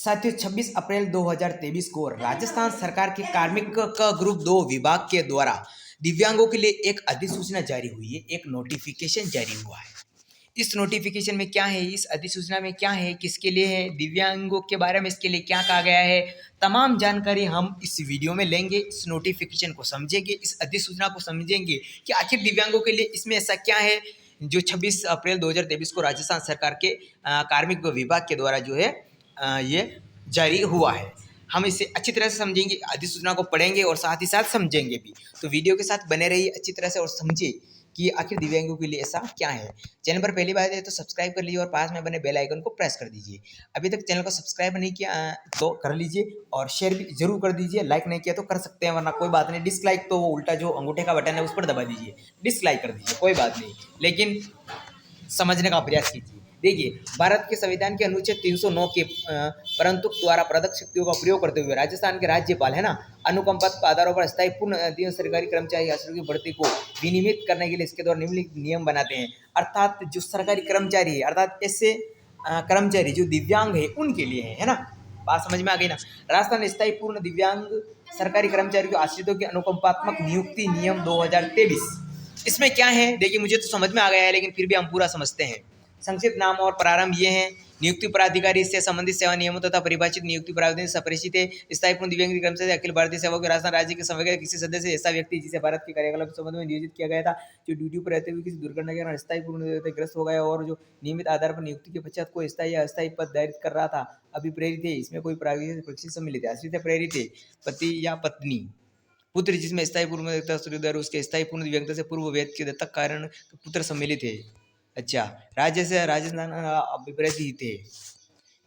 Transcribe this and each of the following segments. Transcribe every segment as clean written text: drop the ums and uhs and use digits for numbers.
साथियों 26 अप्रैल 2023 को राजस्थान सरकार के कार्मिक का ग्रुप 2 विभाग के द्वारा दिव्यांगों के लिए एक अधिसूचना जारी हुई है, एक नोटिफिकेशन जारी हुआ है। इस नोटिफिकेशन में क्या है, इस अधिसूचना में क्या है, किसके लिए है, दिव्यांगों के बारे में इसके लिए क्या कहा गया है, तमाम जानकारी हम इस वीडियो में लेंगे। इस नोटिफिकेशन को समझेंगे, इस अधिसूचना को समझेंगे कि आखिर दिव्यांगों के लिए इसमें ऐसा क्या है जो 26 अप्रैल 2023 को राजस्थान सरकार के कार्मिक विभाग के द्वारा जो है ये जारी हुआ है। हम इसे अच्छी तरह से समझेंगे, अधिसूचना को पढ़ेंगे और साथ ही साथ समझेंगे भी। तो वीडियो के साथ बने रहिए अच्छी तरह से और समझिए कि आखिर दिव्यांगों के लिए ऐसा क्या है। चैनल पर पहली बार है तो सब्सक्राइब कर लीजिए और पास में बने बेल आइकन को प्रेस कर दीजिए। अभी तक चैनल को सब्सक्राइब नहीं किया तो कर लीजिए और शेयर भी जरूर कर दीजिए। लाइक नहीं किया तो कर सकते हैं, वरना कोई बात नहीं। डिसलाइक तो वो उल्टा जो अंगूठे का बटन है उस पर दबा दीजिए, डिसलाइक कर दीजिए, कोई बात नहीं, लेकिन समझने का प्रयास कीजिए। देखिए, भारत के संविधान के अनुच्छेद 309 के परंतु द्वारा प्रदत्त शक्तियों का प्रयोग करते हुए राजस्थान के राज्यपाल है ना, अनुकंपा के आधारों पर स्थायी पूर्ण सरकारी कर्मचारी आश्रय की भर्ती को विनियमित करने के लिए इसके द्वारा निम्नलिखित नियम बनाते हैं। अर्थात जो सरकारी कर्मचारी है, अर्थात ऐसे कर्मचारी जो दिव्यांग है उनके लिए है ना। बात समझ में आ गई ना। राजस्थान स्थायी पूर्ण दिव्यांग सरकारी कर्मचारियों के आश्रितों की अनुकंपात्मक नियुक्ति नियम 2023, इसमें क्या है देखिए, मुझे तो समझ में आ गया है लेकिन फिर भी हम पूरा समझते हैं। संक्षिप्त नाम और प्रारंभ ये हैं। नियुक्ति प्राधिकारी से संबंधित सेवा नियमों तथा परिभाषित नियुक्ति प्रावधान से अपरिचित है। स्थायी पूर्ण दिव्यांग कर्मचारी अखिल भारतीय सेवा के राजस्थान राज्य के संवर्ग किसी सदस्य ऐसा व्यक्ति जिसे भारत के कार्यकलाप के संबंध में नियोजित किया गया था, जो ड्यूटी पर रहते हुए किसी दुर्घटना के कारण स्थायी पूर्ण ग्रस्त हो गया और जो नियमित आधार पर नियुक्ति के पश्चात कोई स्थायी या अस्थायी पद धारित कर रहा था, अभिप्रेरित है। इसमें कोई प्राविधिक सम्मिलित है। आश्रित प्रेरित है। पति या पत्नी, पुत्र जिसमें स्थायी पूर्ण सूर्योदय उसके स्थायी पूर्ण दिव्यांगता से पूर्व वेद के दत्तक कारण पुत्र सम्मिलित है। अच्छा, राज्य से राजस्थान अभिप्रेत ही थे।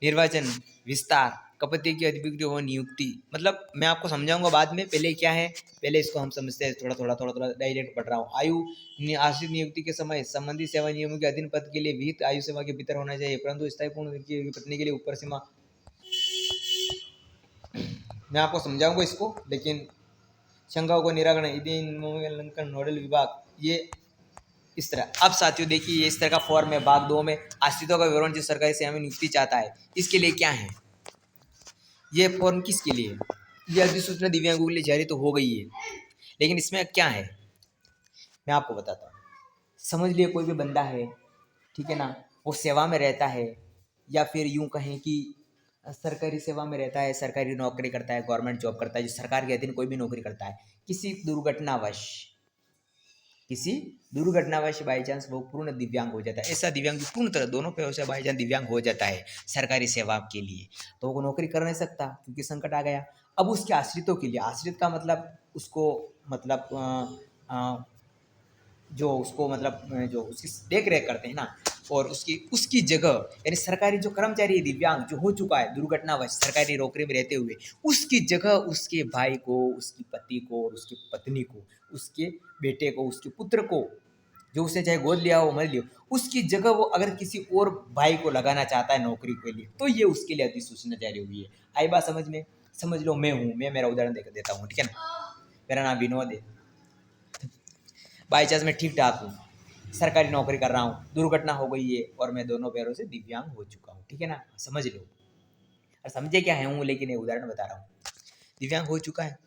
निर्वाचन, विस्तार, कपति की अधिकृत हो नियुक्ति, मतलब मैं आपको समझाऊंगा बाद में, पहले क्या है पहले इसको हम समझते हैं। थोड़ा डायरेक्ट पढ़ रहा हूँ। आयु आश्रित नियुक्ति के समय संबंधित सेवा नियमों के अधीन पद के लिए विहित आयु सीमा के भीतर होना चाहिए, परंतु स्थायी पूर्ण की पत्नी के लिए ऊपर सीमा, मैं आपको समझाऊंगा इसको, लेकिन शंकाओं को निराकरण नोडल विभाग ये इस तरह। अब साथियों देखिए, ये इस तरह का फॉर्म है। भाग 2 में आश्रितों का विवरण जो सरकारी सेवा में नियुक्ति चाहता है, इसके लिए क्या है, ये फॉर्म किसके लिए है? ये अधिसूचना दिव्यांगों के लिए जारी तो हो गई है, लेकिन इसमें क्या है मैं आपको बताता हूँ। समझ लिए कोई भी बंदा है, ठीक है ना, वो सेवा में रहता है या फिर यूं कहें कि सरकारी सेवा में रहता है, सरकारी नौकरी करता है, गवर्नमेंट जॉब करता है, जो सरकार के अधीन कोई भी नौकरी करता है, किसी दुर्घटनावश बाई चांस वो पूर्ण दिव्यांग हो जाता है। ऐसा दिव्यांग पूर्ण तरह दोनों पे से बाई चांस दिव्यांग हो जाता है सरकारी सेवा के लिए, तो वो नौकरी कर नहीं सकता क्योंकि संकट आ गया। अब उसके आश्रितों के लिए, आश्रित का मतलब उसको मतलब जो उसको मतलब जो उसकी देख रेख करते हैं ना, और उसकी उसकी जगह यानी सरकारी जो कर्मचारी है दिव्यांग जो हो चुका है दुर्घटनावश सरकारी नौकरी में रहते हुए, उसकी जगह उसके भाई को, उसकी पति को और उसकी पत्नी को, उसके बेटे को, उसके पुत्र को, जो उसने चाहे गोद लिया हो मर लिया, उसकी जगह वो अगर किसी और भाई को लगाना चाहता है नौकरी के लिए, तो ये उसके लिए अधिसूचना जारी हुई है। आई बात समझ में? समझ लो, मैं मेरा उदाहरण देकर देता हूँ, ठीक है ना। मेरा नाम विनोद है, बाई चांस मैं ठीक ठाक हूँ, सरकारी नौकरी कर रहा हूँ, दुर्घटना हो गई है और मैं दोनों पैरों से दिव्यांग हो चुका हूँ, ठीक है ना, समझ लो। और समझे क्या है हूँ, लेकिन ये उदाहरण बता रहा हूँ। दिव्यांग हो चुका है,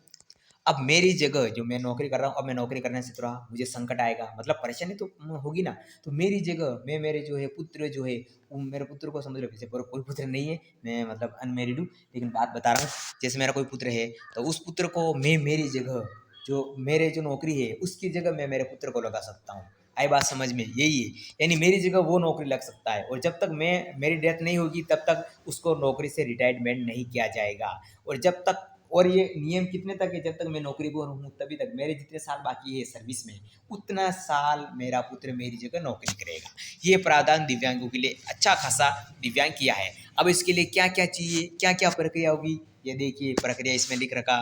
अब मेरी जगह जो मैं नौकरी कर रहा हूँ, अब मैं नौकरी करने से थोड़ा मुझे संकट आएगा, मतलब परेशानी तो होगी ना, तो मेरी जगह मैं मेरे जो है पुत्र जो है, मेरे पुत्र को समझ लो, जैसे कोई पुत्र नहीं है, मैं मतलब अनमेरिड हूँ, लेकिन बात बता रहा हूँ, जैसे मेरा कोई पुत्र है तो उस पुत्र को मैं मेरी जगह जो मेरे जो नौकरी है उसकी जगह मैं मेरे पुत्र को लगा सकता हूँ। आई बात समझ में? यही है, यानी मेरी जगह वो नौकरी लग सकता है और जब तक मेरी डेथ नहीं होगी तब तक उसको नौकरी से रिटायरमेंट नहीं किया जाएगा। और जब तक, और ये नियम कितने तक है, जब तक मैं नौकरी पर हूँ तभी तक, मेरे जितने साल बाकी है सर्विस में उतना साल मेरा पुत्र मेरी जगह नौकरी करेगा। ये प्रावधान दिव्यांगों के लिए अच्छा खासा दिव्यांग किया है। अब इसके लिए क्या क्या चाहिए, क्या क्या प्रक्रिया होगी, ये देखिए प्रक्रिया इसमें लिख रखा।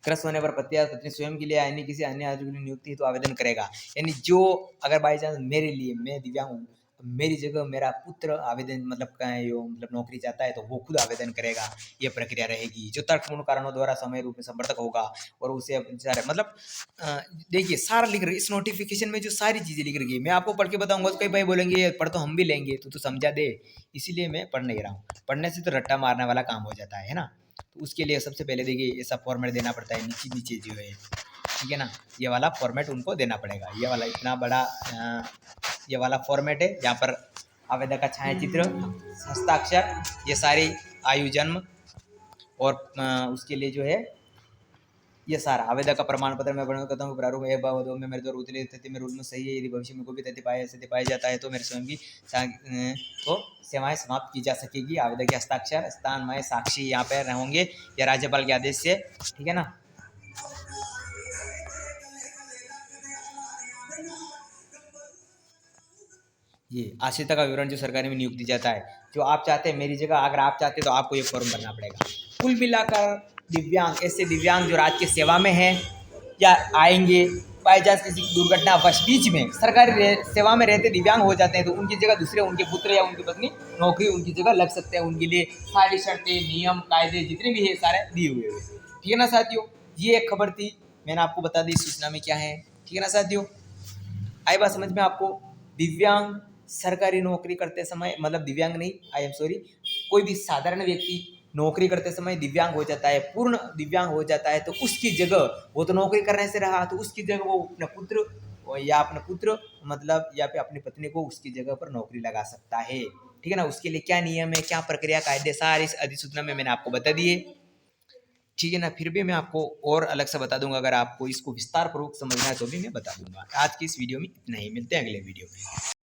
ग्रस्त होने पर पति या पत्नी स्वयं के लिए यानी किसी अन्य आदमी की नियुक्ति तो आवेदन करेगा। यानी जो अगर बाई चांस मेरे लिए, मैं दिव्यांग हूँ, मेरी जगह मेरा पुत्र आवेदन मतलब यो मतलब नौकरी चाहता है तो वो खुद आवेदन करेगा, ये प्रक्रिया रहेगी। जो तर्कपूर्ण कारणों द्वारा समय रूप में समर्थक होगा और उसे सारे मतलब अ, देखिए सारा लिख रही इस नोटिफिकेशन में जो सारी चीज़ें लिख रही है, मैं आपको पढ़ के बताऊंगा तो कई भाई बोलेंगे "ये पढ़ तो हम भी लेंगे, तू तो समझा दे", इसीलिए मैं पढ़ नहीं रहा हूँ। पढ़ने से तो रट्टा मारने वाला काम हो जाता है ना। तो उसके लिए सबसे पहले देखिए ऐसा फॉर्मेट देना पड़ता है, नीचे नीचे जो है, ठीक है ना, ये वाला फॉर्मेट उनको देना पड़ेगा। ये वाला इतना बड़ा ये वाला फॉर्मेट है जहाँ पर आवेदक का छायाचित्र, हस्ताक्षर, ये सारी आयु, जन्म और उसके लिए जो है ये सारा आवेदक का प्रमाण पत्र मैं वर्णन करता हूँ। प्रारूप है बाबत में मेरे द्वारा उतरे तथ्य मेरे रूल में सही है, यदि भविष्य में कोई भी तथ्य पाया जाता है तो मेरे स्वयं की तो सेवाएं समाप्त की जा सकेगी। आवेदक के हस्ताक्षर, स्थानमय साक्षी यहाँ पे होंगे या राज्यपाल के आदेश से, ठीक है ना। ये आश्रिता का विवरण जो सरकारी में नियुक्ति जाता है, जो आप चाहते हैं मेरी जगह अगर आप चाहते हैं तो आपको ये फॉर्म भरना पड़ेगा। कुल मिलाकर दिव्यांग, ऐसे दिव्यांग जो राज्य की सेवा में हैं या आएंगे, बाई चांस किसी दुर्घटना वश बीच में सरकारी सेवा में रहते दिव्यांग हो जाते हैं तो उनकी जगह दूसरे उनके पुत्र या उनकी पत्नी नौकरी उनकी जगह लग सकते हैं। उनके लिए सारी शर्तें, नियम, कायदे जितने भी है सारे दिए हुए हैं, ठीक है ना साथियों। ये एक खबर थी, मैंने आपको बता दी सूचना में क्या है, ठीक है ना साथियों। आई बात समझ में आपको। दिव्यांग सरकारी नौकरी करते समय मतलब दिव्यांग नहीं, आई एम सॉरी, कोई भी साधारण व्यक्ति नौकरी करते समय दिव्यांग हो जाता है, पूर्ण दिव्यांग हो जाता है तो उसकी जगह, वो तो नौकरी करने से रहा तो उसकी जगह वो अपने पुत्र मतलब या फिर अपनी पत्नी को उसकी जगह पर नौकरी लगा सकता है, ठीक है ना। उसके लिए क्या नियम है, क्या प्रक्रिया, कायदे सारे इस अधिसूचना में मैंने आपको बता दिए, ठीक है ना। फिर भी मैं आपको और अलग से बता दूंगा, अगर आपको इसको विस्तार पूर्वक समझना है तो भी मैं बता दूंगा। आज की इस वीडियो में इतना ही, मिलते हैं अगले वीडियो में।